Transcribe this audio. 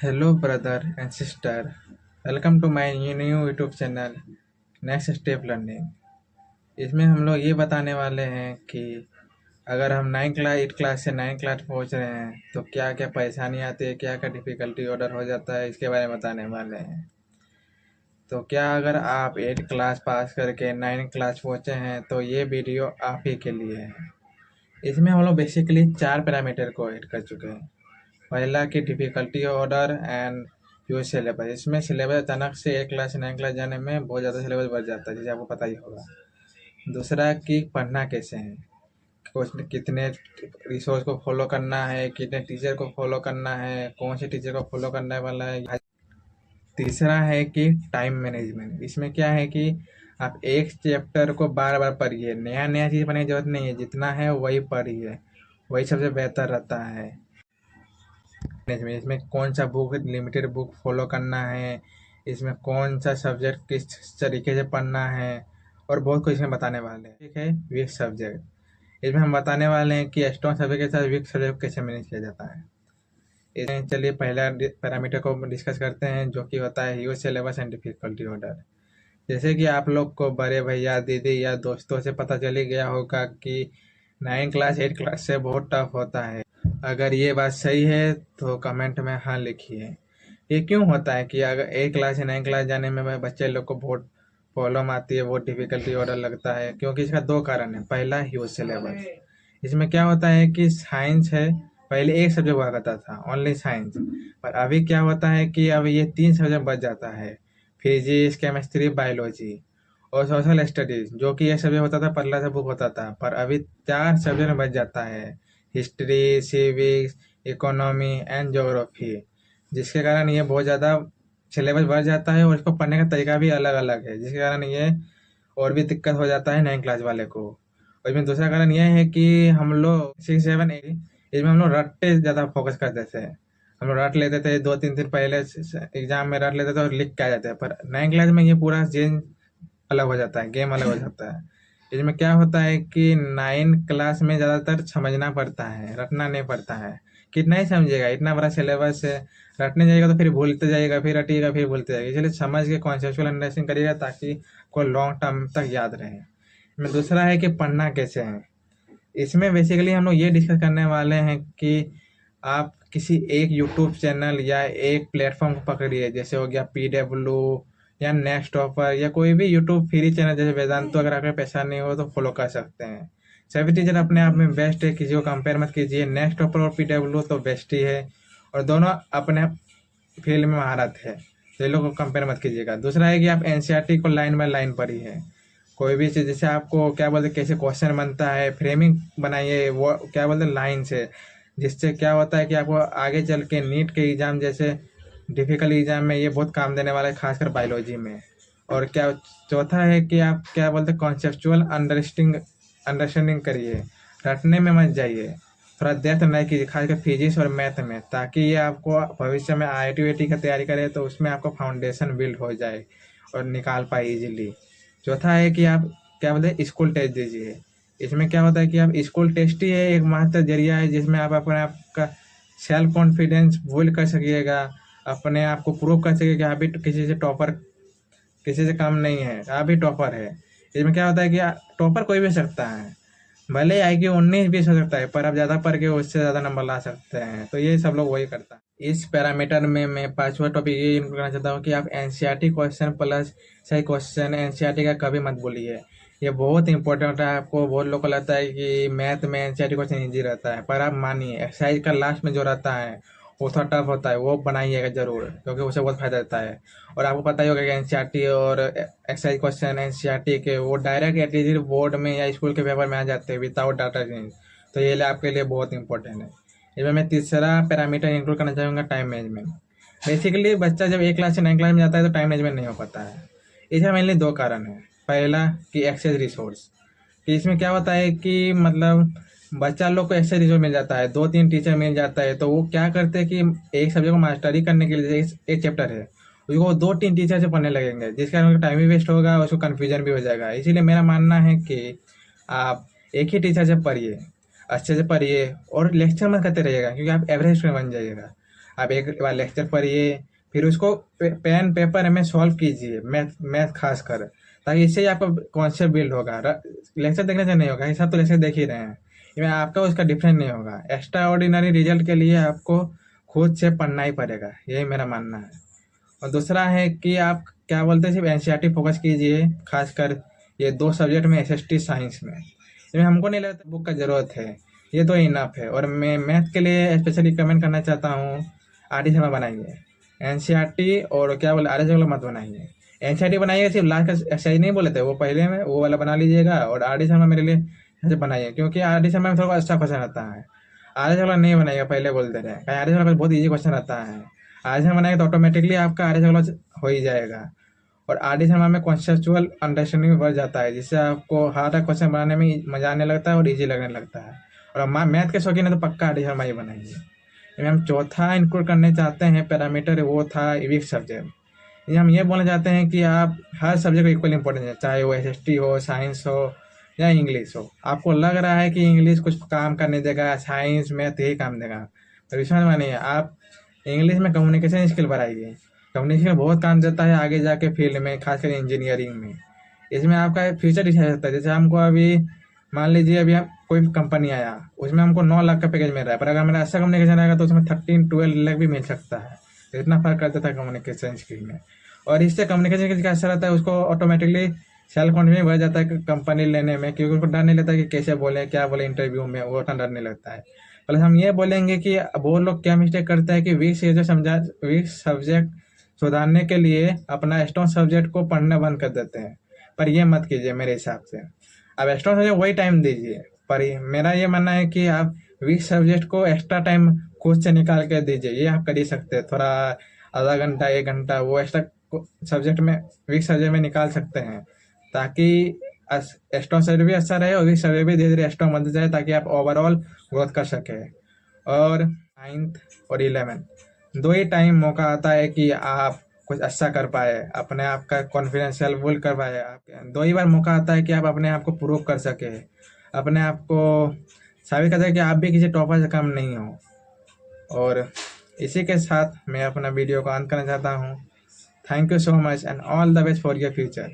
Hello, brother and sister. Welcome to my new YouTube channel, next step learning. इसमें हम लोग ये बताने वाले हैं कि अगर हम 8 क्लास से 9 क्लास पहुंच रहे हैं तो क्या क्या परेशानी आती है, क्या क्या डिफ़िकल्टी ऑर्डर हो जाता है, इसके बारे में बताने वाले हैं। तो क्या अगर आप 8 क्लास पास करके 9 क्लास पहुंचे हैं तो ये वीडियो आप ही के लिए है। इसमें हम लोग बेसिकली 4 पैरामीटर को ऐड कर चुके हैं। पहला कि difficulty order and use syllabus. इसमें सिलेबस अचानक से 8 क्लास से 9 क्लास जाने में बहुत ज़्यादा सिलेबस बढ़ जाता है, जैसे आपको पता ही होगा। दूसरा कि पढ़ना कैसे है, क्वेश्चन कितने रिसोर्स को फॉलो करना है, कितने टीचर को फॉलो करना है, कौन से टीचर को फॉलो करने वाला है। तीसरा है कि टाइम मैनेजमेंट। इसमें क्या है कि आप एक चैप्टर को बार बार पढ़िए, नया नया चीज़ पढ़ने की जरूरत नहीं है, जितना है वही पढ़िए, वही सबसे बेहतर रहता है। इसमें कौन सा बुक लिमिटेड बुक फॉलो करना है, इसमें कौन सा सब्जेक्ट किस तरीके से पढ़ना है, और बहुत कुछ इसमें बताने वाले हैं। ठीक है, वीक सब्जेक्ट। इसमें हम बताने वाले हैं कि स्ट्रॉन्ग सब्जेक्ट के साथ वीक सब्जेक्ट कैसे मैनेज किया जाता है। इसमें चलिए पहला पैरामीटर को डिस्कस करते हैं, जो कि होता है huge syllabus and difficulty order. जैसे कि आप लोग को बड़े भैया दीदी या दोस्तों से पता चल ही गया होगा कि 9 क्लास 8 क्लास से बहुत टफ होता है। अगर ये बात सही है तो कमेंट में हाँ लिखिए। ये क्यों होता है कि अगर 8 क्लास से 9 क्लास जाने में बच्चे लोग को बहुत प्रॉब्लम आती है, बहुत डिफिकल्टी ऑर्डर लगता है? क्योंकि इसका दो कारण है। पहला ह्यूज सिलेबस। इसमें क्या होता है कि साइंस है, पहले एक सब्जेक्ट हुआ करता था ओनली साइंस, पर अभी क्या होता है कि अब ये 3 सब्जेक्ट बच जाता है, फिजिक्स केमिस्ट्री बायोलॉजी और सोशल स्टडीज। जो कि ये सब्जेक्ट होता था 15 से बुक होता था, पर अभी 4 सब्जेक्ट में बच जाता है, history, civics, economy and geography. जिसके कारण ये बहुत ज़्यादा सिलेबस बढ़ जाता है और इसको पढ़ने का तरीका भी अलग अलग है, जिसके कारण ये और भी दिक्कत हो जाता है 9 क्लास वाले को। और इसमें दूसरा कारण यह है कि हम लोग 6 7 8 इसमें हम लोग रट पे ज़्यादा फोकस करते थे। हम लोग रट लेते थे, 2 3 दिन पहले एग्जाम में रट लेते थे और लिख के आ जाते हैं। पर 9 क्लास में ये पूरा चेंज अलग हो जाता है, गेम अलग हो जाता है। इसमें क्या होता है कि 9 क्लास में ज़्यादातर समझना पड़ता है, रटना नहीं पड़ता है। कितना ही समझेगा, इतना बड़ा सिलेबस है, रटने जाएगा तो फिर भूलते जाएगा, फिर रटिएगा फिर भूलते जाएगा। इसलिए समझ के कॉन्सेप्चुअल अंडरस्टैंडिंग करिएगा ताकि को लॉन्ग टर्म तक याद रहे। इसमें दूसरा है कि पढ़ना कैसे है। इसमें बेसिकली हम लोग ये डिस्कस करने वाले हैं कि आप किसी एक यूट्यूब चैनल या एक प्लेटफॉर्म को पकड़िए, जैसे हो गया PW या नेक्स्ट टॉपर या कोई भी यूट्यूब फ्री चैनल जैसे वेदांत। तो अगर आपके पैसा नहीं हो तो फॉलो कर सकते हैं। सभी टीचर अपने आप में बेस्ट है, किसी को कंपेयर मत कीजिए। नेक्स्ट टॉपर और PW तो बेस्ट ही है, और दोनों अपने फील्ड में महारत है, तो ये लोग को कंपेयर मत कीजिएगा। दूसरा है कि आप NCERT को लाइन बाय लाइन पढ़िए। कोई भी चीज़ जैसे आपको क्या बोलते कैसे क्वेश्चन बनता है, फ्रेमिंग बनाइए, वो क्या बोलते लाइन से, जिससे क्या होता है कि आपको आगे चल के नीट के एग्ज़ाम जैसे डिफिकल्ट एग्ज़ाम में ये बहुत काम देने वाला है, खासकर बायोलॉजी में। और क्या चौथा है कि आप क्या बोलते कॉन्सेप्चुअल अंडरस्टैंडिंग करिए, रटने में मत जाइए। थोड़ा डेप्थ में कीजिए, खासकर फिजिक्स और मैथ में, ताकि ये आपको भविष्य में IIT वाईटी का तैयारी करे तो उसमें आपको फाउंडेशन बिल्ड हो जाए और निकाल पाए इजीली। चौथा है कि आप क्या बोलते हैं स्कूल टेस्ट दीजिए। इसमें क्या होता है कि आप स्कूल टेस्ट ही है एकमात्र जरिया है जिसमें आप अपने आप का सेल्फ कॉन्फिडेंस बिल्ड कर सकिएगा, अपने आप को प्रूव कर सकिए कि आप भी किसी से टॉपर, किसी से कम नहीं है, आप भी टॉपर है। इसमें क्या होता है कि टॉपर कोई भी हो सकता है, भले ही IQ 19 20 हो सकता है, पर आप ज़्यादा पढ़ के उससे ज़्यादा नंबर ला सकते हैं। तो ये सब लोग वही करता है। इस पैरामीटर में मैं पांचवा टॉपिक ये इंक्लूड करना चाहता हूँ कि आप NCERT क्वेश्चन प्लस सही क्वेश्चन NCERT का कभी मत भूलिए। ये बहुत इंपॉर्टेंट है। आपको बहुत लोग को लगता है कि मैथ में NCERT क्वेश्चन ईजी रहता है, पर आप मानिए एक्सरसाइज का लास्ट में जो रहता है वो थोड़ा टफ होता है, वो बनाइएगा जरूर, क्योंकि उससे बहुत फायदा रहता है। और आपको पता ही होगा कि NCERT और एक्सरसाइज क्वेश्चन NCERT के वो डायरेक्ट एटलीस्ट बोर्ड में या स्कूल के पेपर में आ जाते हैं विदाउट डाटा चेंज। तो ये आपके लिए बहुत इंपॉर्टेंट है। इसमें मैं तीसरा पैरामीटर इंक्लूड करना चाहूँगा, टाइम मैनेजमेंट। बेसिकली बच्चा जब 1 क्लास से 9 क्लास में जाता है तो टाइम मैनेजमेंट नहीं हो पाता है। इसमें मेनली दो कारण है। पहला कि एक्सेस रिसोर्स, कि इसमें क्या होता है कि मतलब बच्चा लोग को एक्सेस रिसोर्स मिल जाता है, 2 3 टीचर मिल जाता है, तो वो क्या करते हैं कि एक सब्जेक्ट को मास्टरी करने के लिए एक चैप्टर है उसको 2 3 टीचर से पढ़ने लगेंगे, जिसके कारण उनका टाइम भी वेस्ट होगा और उसको कन्फ्यूजन भी हो जाएगा। इसीलिए मेरा मानना है कि आप एक ही टीचर से पढ़िए, अच्छे से पढ़िए और लेक्चर मत करते रहिएगा, क्योंकि आप एवरेज स्टूडेंट बन जाइएगा। आप एक बार लेक्चर पढ़िए, फिर उसको पेन पेपर में सॉल्व कीजिए, मैथ मैथ खास कर, ताकि इससे ही आपका कॉन्सेप्ट बिल्ड होगा। लेक्चर देखने से नहीं होगा, ये सब तो लेक्चर देख ही रहे हैं, इसमें आपका उसका डिफरेंस नहीं होगा। एक्स्ट्रा ऑर्डिनरी रिजल्ट के लिए आपको खुद से पढ़ना ही पड़ेगा, यही मेरा मानना है। और दूसरा है कि आप क्या बोलते हैं, सिर्फ एनसीईआरटी फोकस कीजिए, खासकर ये 2 सब्जेक्ट में, एसएसटी साइंस में। इसमें हमको नहीं लगता बुक का ज़रूरत है, ये तो इनफ है। और मैं मैथ के लिए स्पेशली कमेंट करना चाहता हूँ, आर.डी. शर्मा बनाइए एनसीईआरटी, और क्या बोले आर.एस. शर्मा मत बनाइए। एनसीईआरटी बनाइएगा, सिर्फ लास्ट का एक्सरसाइज नहीं बोले थे वो पहले में, वो वाला बना लीजिएगा। और आर.डी. शर्मा मेरे लिए ऐसे बनाइए, क्योंकि आर.डी. शर्मा में थोड़ा अच्छा क्वेश्चन आता है। आर.एस. शर्मा नहीं बनाइएगा, पहले बोलते रहे, आर.एस. शर्मा बहुत ईजी क्वेश्चन आता है। आर.एस. शर्मा बनाएगा तो ऑटोमेटिकली आपका आर.एस. शर्मा हो ही जाएगा। और आर.डी. शर्मा में कॉन्सेप्चुअल अंडरस्टैंडिंग बढ़ जाता है, जिससे आपको हार्ड क्वेश्चन बनाने में मजा आने लगता है और इजी लगने लगता है। और मैथ के शौकीन है तो पक्का आर.डी. शर्मा ही बनाएंगे। हम चौथा इंक्लूड करने चाहते हैं पैरामीटर, वो था वीक सब्जेक्ट। ये हम ये बोलना चाहते हैं कि आप हर सब्जेक्ट को इक्वल इंपॉर्टेंस है, चाहे वो एसएसटी हो, साइंस हो या इंग्लिश हो। आपको लग रहा है कि इंग्लिश कुछ काम करने देगा, साइंस मैथ यही काम देगा, तो विश्वास मानिए, आप इंग्लिश में कम्युनिकेशन स्किल बढ़ाइए। कम्युनिकेशन बहुत काम देता है आगे जाके फील्ड में, खासकर इंजीनियरिंग में। इसमें आपका फ्यूचर डिसाइड होता है। जैसे हमको अभी मान लीजिए अभी हम कोई कंपनी आया, उसमें हमको 9 लाख का पैकेज मिल रहा है, पर अगर मेरा अच्छा कम्युनिकेशन आएगा तो उसमें 13-12 लाख भी मिल सकता है। तो इतना फर्क करता था कम्युनिकेशन स्किल में। और इससे कम्युनिकेशन स्किल का असर रहता है, उसको ऑटोमेटिकली सेल्फ कॉन्फिडेंस बढ़ जाता है कंपनी लेने में, क्योंकि उनको डर नहीं लगता कि कैसे बोले क्या बोले इंटरव्यू में, वो उतना डर नहीं लगता है। प्लस हम ये बोलेंगे कि वो लोग क्या मिस्टेक करते हैं कि वीक सब्जेक्ट सुधारने के लिए अपना स्ट्रॉन्ग सब्जेक्ट को पढ़ना बंद कर देते हैं। पर ये मत कीजिए मेरे हिसाब से, आप स्ट्रॉन्ग सब्जेक्ट वही टाइम दीजिए। पर मेरा ये मानना है कि आप वीक सब्जेक्ट को एक्स्ट्रा टाइम खुद से निकाल कर दीजिए, ये आप कर ही सकते हैं। थोड़ा आधा घंटा 1 घंटा वो एक्स्ट्रा सब्जेक्ट में, वीक सब्जेक्ट में निकाल सकते हैं, ताकि स्ट्रॉन्ग सब्जेक्ट भी अच्छा रहे और वीक सब्जेक्ट भी धीरे धीरे स्ट्रॉन्ग बनते जाए, ताकि आप ओवरऑल ग्रोथ कर सके। और 9th और 11th 2 ही टाइम मौका आता है कि आप कुछ अच्छा कर पाए, अपने आप का कॉन्फिडेंस सेल्फ बिल्ड कर पाए। आप 2 ही बार मौका आता है कि आप अपने आप को प्रूव कर सके, अपने आप को साबित कर सके कि आप भी किसी टॉपर से कम नहीं हो। और इसी के साथ मैं अपना वीडियो को अंत करना चाहता हूँ। Thank you so much and all the best for your future.